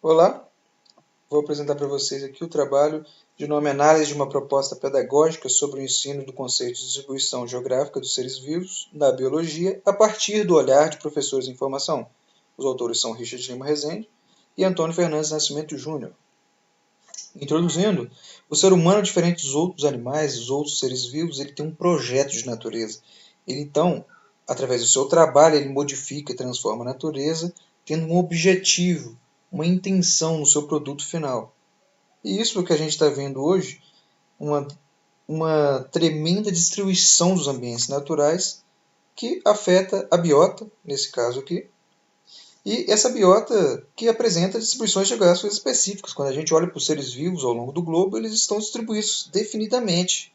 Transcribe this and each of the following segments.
Olá, vou apresentar para vocês aqui o trabalho de nome Análise de uma proposta pedagógica sobre o ensino do conceito de distribuição geográfica dos seres vivos na biologia a partir do olhar de professores em formação. Os autores são Richard Lima Rezende e Antônio Fernandes Nascimento Júnior. Introduzindo, o ser humano, diferente dos outros animais, dos outros seres vivos, ele tem um projeto de natureza. Ele, então, através do seu trabalho, ele modifica e transforma a natureza, tendo um objetivo, uma intenção no seu produto final. E isso que a gente está vendo hoje, uma tremenda destruição dos ambientes naturais que afeta a biota, nesse caso aqui, e essa biota que apresenta distribuições geográficas específicas. Quando a gente olha para os seres vivos ao longo do globo, eles estão distribuídos definidamente.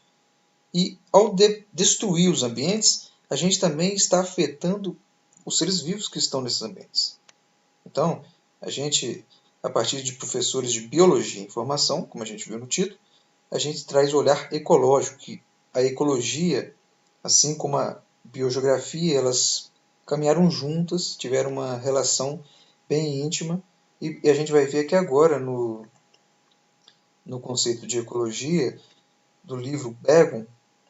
E ao destruir os ambientes, a gente também está afetando os seres vivos que estão nesses ambientes. Então, a gente, a partir de professores de biologia e informação, como a gente viu no título, a gente traz o olhar ecológico, que a ecologia, assim como a biogeografia, elas caminharam juntas, tiveram uma relação bem íntima, e a gente vai ver aqui agora no conceito de ecologia, do livro Begon,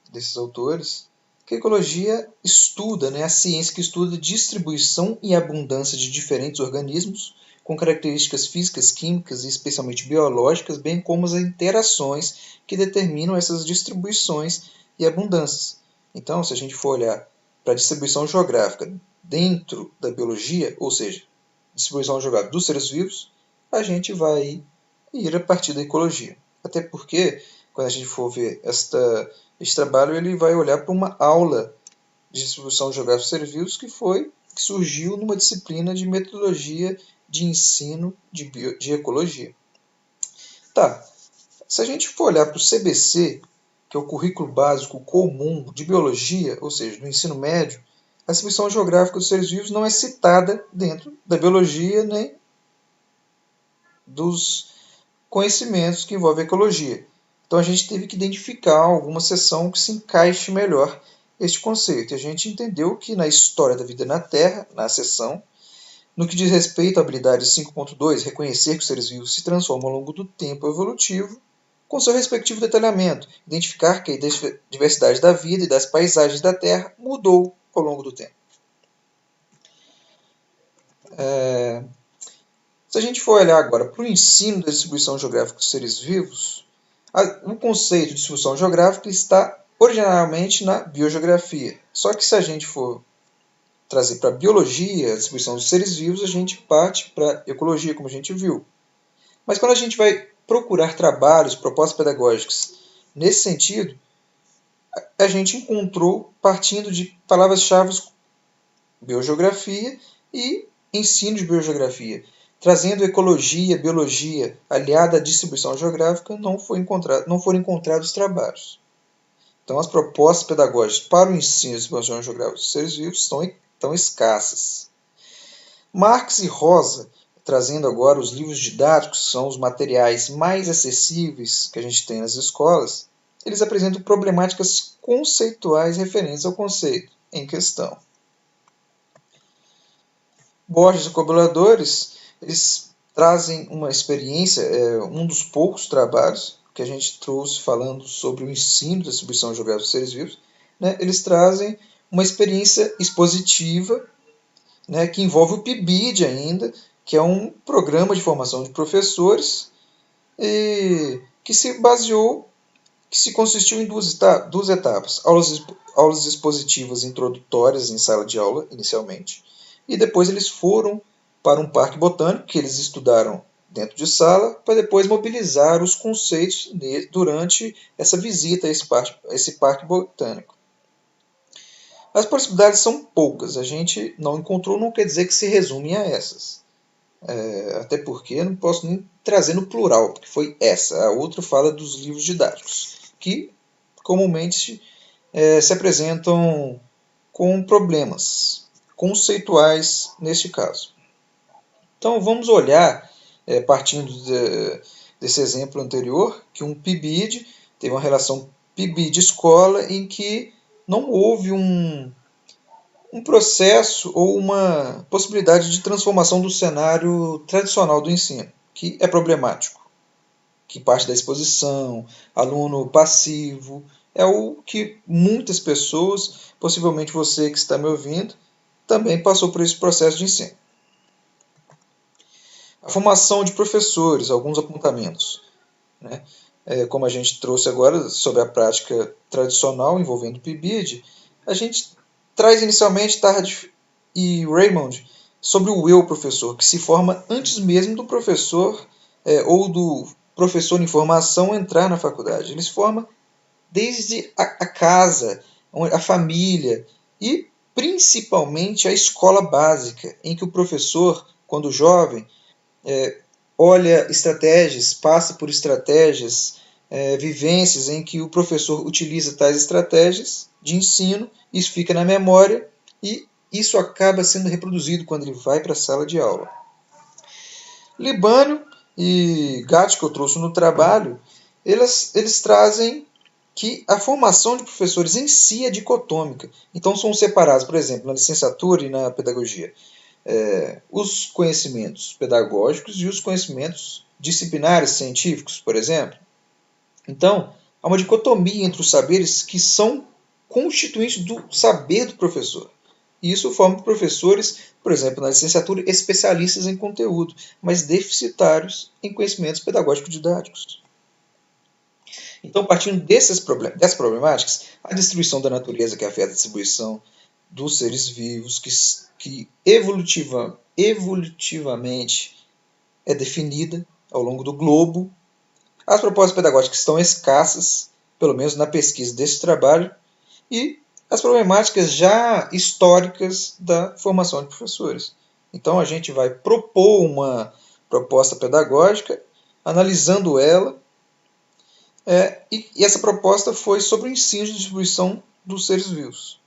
desses autores, que a ecologia estuda, a ciência que estuda a distribuição e abundância de diferentes organismos, com características físicas, químicas e especialmente biológicas, bem como as interações que determinam essas distribuições e abundâncias. Então, se a gente for olhar para a distribuição geográfica dentro da biologia, ou seja, distribuição geográfica dos seres vivos, a gente vai ir a partir da ecologia. Até porque, quando a gente for ver esse trabalho, ele vai olhar para uma aula de distribuição geográfica dos seres vivos que surgiu numa disciplina de metodologia de ensino de ecologia. Tá, se a gente for olhar para o CBC, que é o Currículo Básico Comum de Biologia, ou seja, do ensino médio, a distribuição geográfica dos seres vivos não é citada dentro da biologia nem dos conhecimentos que envolvem a ecologia. Então a gente teve que identificar alguma seção que se encaixe melhor este conceito. E a gente entendeu que na história da vida na Terra, na seção, no que diz respeito à habilidade 5.2, reconhecer que os seres vivos se transformam ao longo do tempo evolutivo, com seu respectivo detalhamento, identificar que a diversidade da vida e das paisagens da Terra mudou ao longo do tempo. Se a gente for olhar agora para o ensino da distribuição geográfica dos seres vivos, o conceito de distribuição geográfica está originalmente na biogeografia. Só que se a gente for trazer para a biologia, a distribuição dos seres vivos, a gente parte para a ecologia, como a gente viu. Mas quando a gente vai procurar trabalhos, propostas pedagógicas nesse sentido, a gente encontrou partindo de palavras-chave biogeografia e ensino de biogeografia. Trazendo ecologia, biologia, aliada à distribuição geográfica, não foram encontrados trabalhos. Então, as propostas pedagógicas para o ensino de distribuição geográfica dos seres vivos estão escassas. Marx e Rosa, trazendo agora os livros didáticos, que são os materiais mais acessíveis que a gente tem nas escolas, eles apresentam problemáticas conceituais referentes ao conceito em questão. Borges e colaboradores, eles trazem uma experiência, um dos poucos trabalhos que a gente trouxe falando sobre o ensino da distribuição geográfica dos seres vivos, eles trazem uma experiência expositiva, que envolve o PIBID ainda, que é um programa de formação de professores e que se consistiu em duas etapas. Aulas expositivas introdutórias em sala de aula, inicialmente, e depois eles foram para um parque botânico, que eles estudaram dentro de sala, para depois mobilizar os conceitos durante essa visita a esse parque botânico. As possibilidades são poucas, a gente não encontrou, não quer dizer que se resume a essas. Até porque eu não posso nem trazer no plural, porque foi essa. A outra fala dos livros didáticos, que comumente se apresentam com problemas conceituais neste caso. Então vamos olhar, partindo desse exemplo anterior, que um PIBID teve uma relação PIBID-escola em que não houve um processo ou uma possibilidade de transformação do cenário tradicional do ensino, que é problemático, que parte da exposição, aluno passivo, é o que muitas pessoas, possivelmente você que está me ouvindo, também passou por esse processo de ensino. A formação de professores, alguns apontamentos, né? Como a gente trouxe agora sobre a prática tradicional envolvendo o PIBID, a gente traz inicialmente Tardif e Raymond sobre o eu professor, que se forma antes mesmo do professor ou do professor em formação entrar na faculdade. Ele se forma desde a casa, a família e principalmente a escola básica, em que o professor, quando jovem, olha estratégias, passa por estratégias, vivências em que o professor utiliza tais estratégias de ensino, isso fica na memória e isso acaba sendo reproduzido quando ele vai para a sala de aula. Libânio e Gatti, que eu trouxe no trabalho, eles trazem que a formação de professores em si é dicotômica. Então são separados, por exemplo, na licenciatura e na pedagogia, os conhecimentos pedagógicos e os conhecimentos disciplinares científicos, por exemplo. Então, há uma dicotomia entre os saberes que são constituintes do saber do professor. E isso forma professores, por exemplo, na licenciatura, especialistas em conteúdo, mas deficitários em conhecimentos pedagógicos didáticos. Então, partindo dessas problemáticas, a destruição da natureza que afeta a distribuição dos seres vivos, que evolutivamente é definida ao longo do globo, as propostas pedagógicas estão escassas, pelo menos na pesquisa desse trabalho, e as problemáticas já históricas da formação de professores. Então, a gente vai propor uma proposta pedagógica, analisando ela, e essa proposta foi sobre o ensino de distribuição dos seres vivos.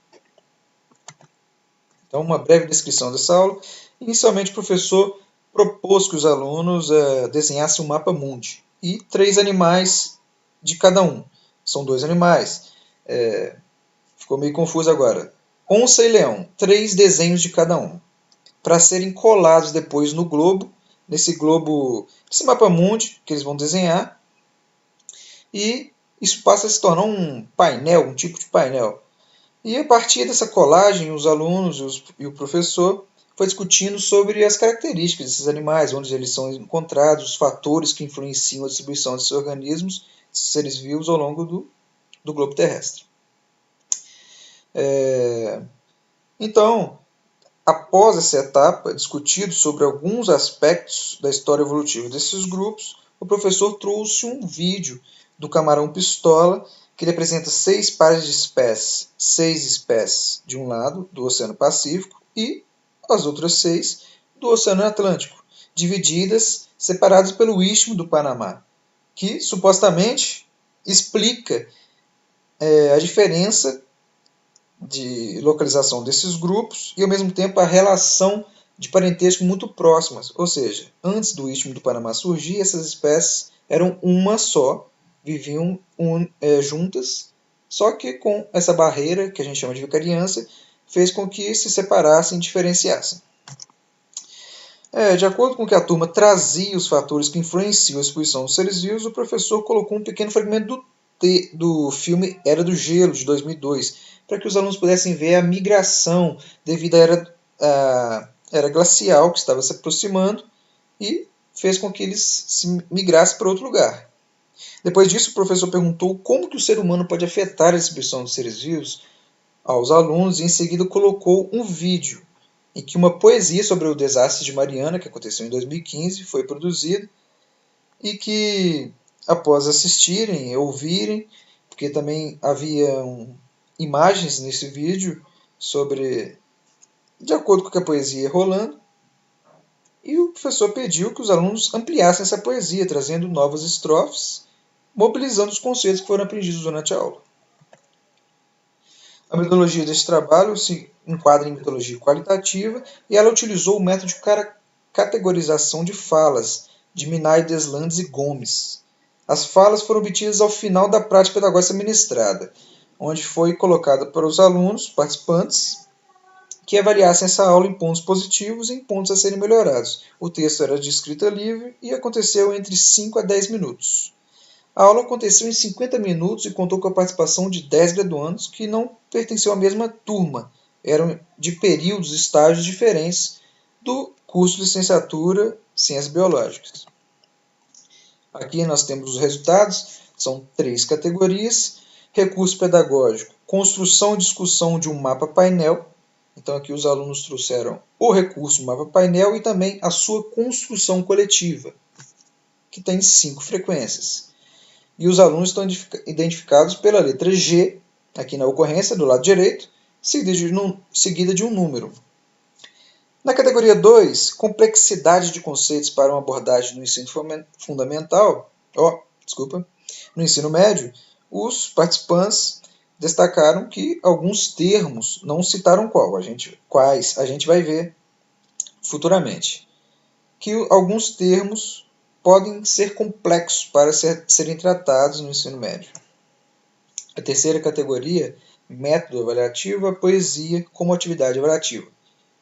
Então, uma breve descrição dessa aula. Inicialmente, o professor propôs que os alunos desenhassem um mapa mundi e 3 animais de cada um. São 2 animais. Ficou meio confuso agora. Onça e leão, 3 desenhos de cada um, para serem colados depois no globo, nesse mapa mundi que eles vão desenhar, e isso passa a se tornar um painel, um tipo de painel. E a partir dessa colagem, os alunos e o professor foi discutindo sobre as características desses animais, onde eles são encontrados, os fatores que influenciam a distribuição desses organismos, desses seres vivos ao longo do globo terrestre. Então, após essa etapa, discutido sobre alguns aspectos da história evolutiva desses grupos, o professor trouxe um vídeo do camarão pistola, que ele apresenta 6 pares de espécies, 6 espécies de um lado do Oceano Pacífico e as outras 6 do Oceano Atlântico, separadas pelo Istmo do Panamá, que supostamente explica a diferença de localização desses grupos e, ao mesmo tempo, a relação de parentesco muito próximas. Ou seja, antes do Istmo do Panamá surgir, essas espécies eram uma só, viviam juntas, só que com essa barreira, que a gente chama de vicariância, fez com que se separassem e diferenciassem. De acordo com que a turma trazia os fatores que influenciam a distribuição dos seres vivos, o professor colocou um pequeno fragmento do filme Era do Gelo, de 2002, para que os alunos pudessem ver a migração devido à era glacial que estava se aproximando e fez com que eles se migrassem para outro lugar. Depois disso, o professor perguntou como que o ser humano pode afetar a distribuição dos seres vivos aos alunos e em seguida colocou um vídeo em que uma poesia sobre o desastre de Mariana, que aconteceu em 2015, foi produzida e que, após assistirem, ouvirem, porque também haviam imagens nesse vídeo de acordo com o que a poesia ia rolando, e o professor pediu que os alunos ampliassem essa poesia, trazendo novas estrofes, mobilizando os conceitos que foram aprendidos durante a aula. A metodologia deste trabalho se enquadra em metodologia qualitativa e ela utilizou o método de categorização de falas de Minay, Deslandes e Gomes. As falas foram obtidas ao final da prática pedagógica ministrada, onde foi colocada para os alunos participantes que avaliassem essa aula em pontos positivos e em pontos a serem melhorados. O texto era de escrita livre e aconteceu entre 5 a 10 minutos. A aula aconteceu em 50 minutos e contou com a participação de 10 graduandos que não pertenciam à mesma turma, eram de períodos e estágios diferentes do curso de licenciatura Ciências Biológicas. Aqui nós temos os resultados, são 3 categorias: recurso pedagógico, construção e discussão de um mapa painel. Então aqui os alunos trouxeram o recurso mapa painel e também a sua construção coletiva, que tem 5 frequências. E os alunos estão identificados pela letra G, aqui na ocorrência, do lado direito, seguida de um número. Na categoria 2, complexidade de conceitos para uma abordagem no ensino fundamental, no ensino médio, os participantes destacaram que alguns termos, não citaram quais a gente vai ver futuramente, que alguns termos podem ser complexos para serem tratados no ensino médio. A terceira categoria, método avaliativo, a poesia como atividade avaliativa.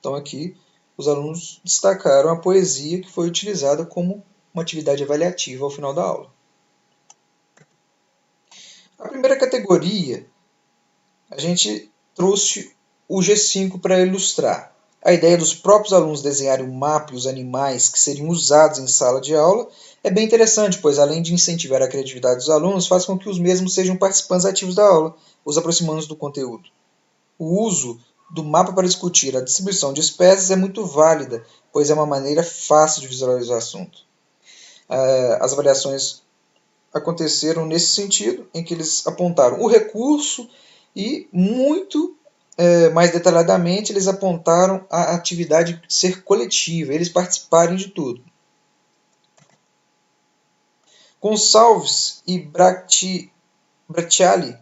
Então aqui os alunos destacaram a poesia que foi utilizada como uma atividade avaliativa ao final da aula. A primeira categoria, a gente trouxe o G5 para ilustrar. A ideia dos próprios alunos desenharem o mapa e os animais que seriam usados em sala de aula é bem interessante, pois além de incentivar a criatividade dos alunos, faz com que os mesmos sejam participantes ativos da aula, os aproximando do conteúdo. O uso do mapa para discutir a distribuição de espécies é muito válida, pois é uma maneira fácil de visualizar o assunto. As avaliações aconteceram nesse sentido, em que eles apontaram o recurso e muito mais detalhadamente, eles apontaram a atividade ser coletiva, eles participarem de tudo. Gonçalves e Bracciali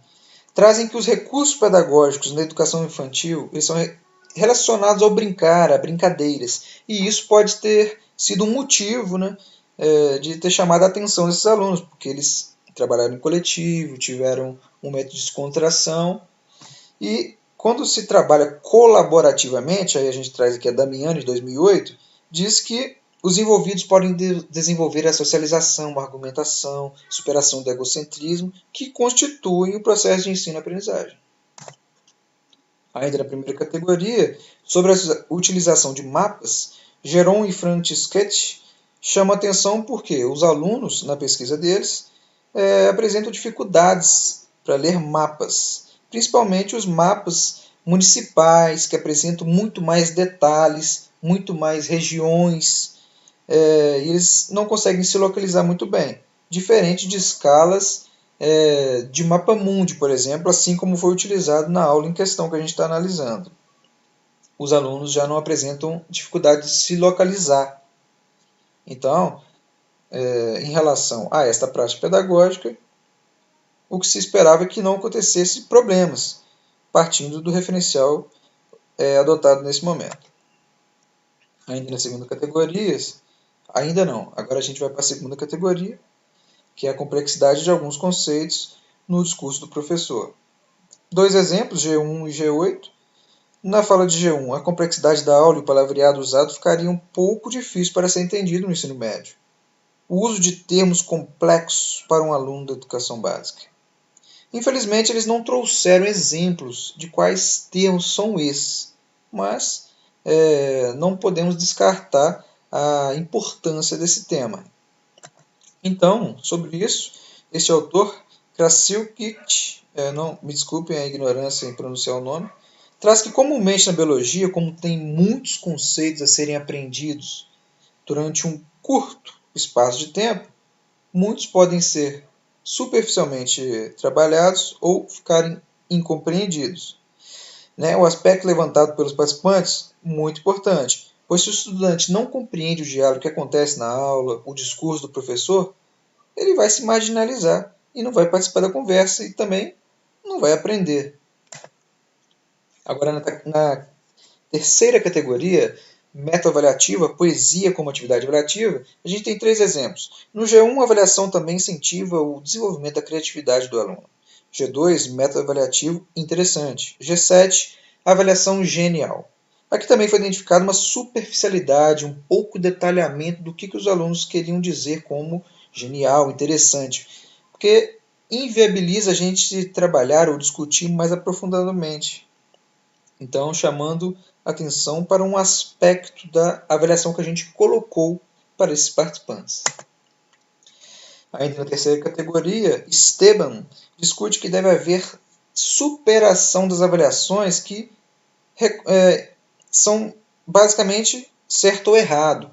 trazem que os recursos pedagógicos na educação infantil eles são relacionados ao brincar, a brincadeiras, e isso pode ter sido um motivo, de ter chamado a atenção desses alunos, porque eles trabalharam em coletivo, tiveram um método de descontração, e quando se trabalha colaborativamente, aí a gente traz aqui a Damiani, de 2008, diz que os envolvidos podem desenvolver a socialização, a argumentação, superação do egocentrismo, que constituem o processo de ensino-aprendizagem. Ainda na primeira categoria, sobre a utilização de mapas, Geron e Francischetti chamam a atenção porque os alunos, na pesquisa deles, apresentam dificuldades para ler mapas, principalmente os mapas municipais, que apresentam muito mais detalhes, muito mais regiões, e eles não conseguem se localizar muito bem, diferente de escalas de mapa-mundi, por exemplo, assim como foi utilizado na aula em questão que a gente está analisando. Os alunos já não apresentam dificuldade de se localizar. Então, em relação a esta prática pedagógica, o que se esperava é que não acontecesse problemas, partindo do referencial adotado nesse momento. Ainda na segunda categoria, ainda não, agora a gente vai para a segunda categoria, que é a complexidade de alguns conceitos no discurso do professor. 2 exemplos, G1 e G8. Na fala de G1, a complexidade da aula e o palavreado usado ficaria um pouco difícil para ser entendido no ensino médio. O uso de termos complexos para um aluno da educação básica. Infelizmente, eles não trouxeram exemplos de quais termos são esses, mas não podemos descartar a importância desse tema. Então, sobre isso, esse autor, Krasiukit, me desculpem a ignorância em pronunciar o nome, traz que comumente na biologia, como tem muitos conceitos a serem aprendidos durante um curto espaço de tempo, muitos podem ser superficialmente trabalhados ou ficarem incompreendidos. O aspecto levantado pelos participantes, muito importante, pois se o estudante não compreende o diálogo que acontece na aula, o discurso do professor, ele vai se marginalizar e não vai participar da conversa e também não vai aprender. Agora, na terceira categoria, meta-avaliativa, poesia como atividade avaliativa, a gente tem 3 exemplos. No G1, a avaliação também incentiva o desenvolvimento da criatividade do aluno. G2, meta-avaliativo interessante. G7, avaliação genial. Aqui também foi identificada uma superficialidade, um pouco detalhamento do que os alunos queriam dizer como genial, interessante, porque inviabiliza a gente trabalhar ou discutir mais aprofundadamente. Então, chamando atenção para um aspecto da avaliação que a gente colocou para esses participantes. Ainda na terceira categoria, Esteban discute que deve haver superação das avaliações que são basicamente certo ou errado.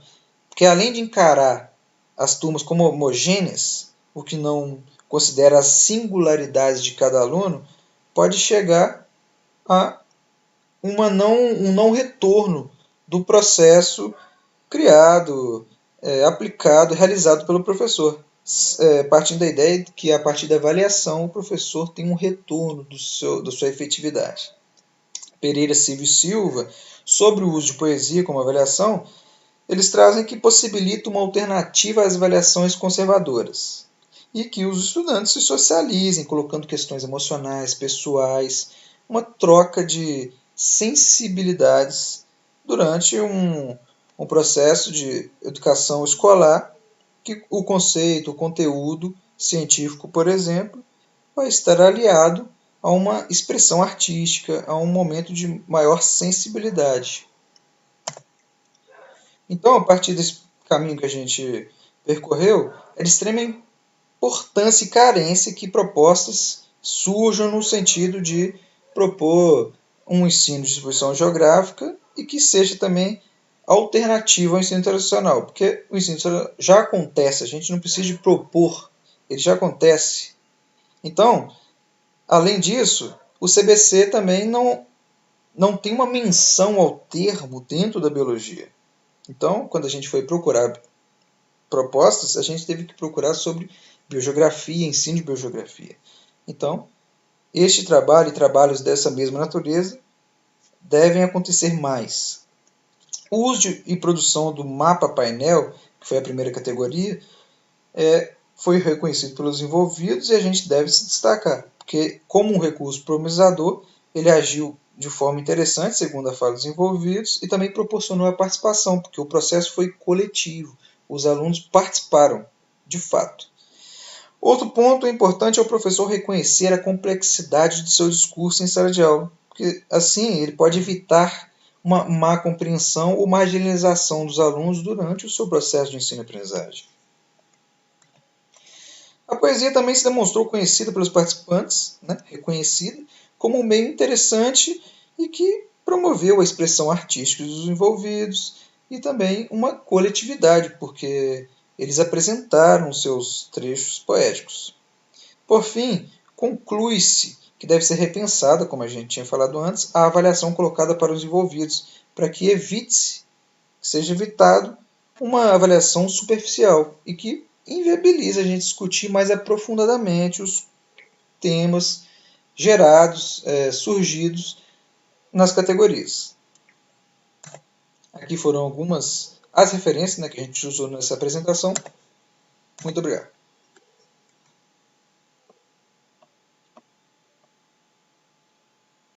Porque além de encarar as turmas como homogêneas, o que não considera as singularidades de cada aluno, pode chegar a um não retorno do processo criado, aplicado, realizado pelo professor. Partindo da ideia de que a partir da avaliação o professor tem um retorno da sua efetividade. Pereira, Silva e Silva, sobre o uso de poesia como avaliação, eles trazem que possibilita uma alternativa às avaliações conservadoras e que os estudantes se socializem, colocando questões emocionais, pessoais, uma troca de sensibilidades durante um processo de educação escolar, que o conceito, o conteúdo científico, por exemplo, vai estar aliado a uma expressão artística, a um momento de maior sensibilidade. Então, a partir desse caminho que a gente percorreu, é de extrema importância e carência que propostas surjam no sentido de propor um ensino de distribuição geográfica e que seja também alternativo ao ensino tradicional, porque o ensino já acontece, a gente não precisa de propor, ele já acontece. Então, além disso, o CBC também não tem uma menção ao termo dentro da biologia. Então, quando a gente foi procurar propostas, a gente teve que procurar sobre biogeografia, ensino de biogeografia. Então, este trabalho e trabalhos dessa mesma natureza devem acontecer mais. O uso e produção do mapa painel, que foi a primeira categoria, foi reconhecido pelos envolvidos e a gente deve se destacar, porque como um recurso promissor, ele agiu de forma interessante, segundo a fala dos envolvidos, e também proporcionou a participação, porque o processo foi coletivo, os alunos participaram, de fato. Outro ponto importante é o professor reconhecer a complexidade de seu discurso em sala de aula, porque assim ele pode evitar uma má compreensão ou marginalização dos alunos durante o seu processo de ensino-aprendizagem. A poesia também se demonstrou conhecida pelos participantes, reconhecida, como um meio interessante e que promoveu a expressão artística dos envolvidos e também uma coletividade, porque eles apresentaram seus trechos poéticos. Por fim, conclui-se que deve ser repensada, como a gente tinha falado antes, a avaliação colocada para os envolvidos, para que seja evitado uma avaliação superficial e que inviabiliza a gente discutir mais aprofundadamente os temas gerados, surgidos nas categorias. Aqui foram algumas as referências que a gente usou nessa apresentação. Muito obrigado.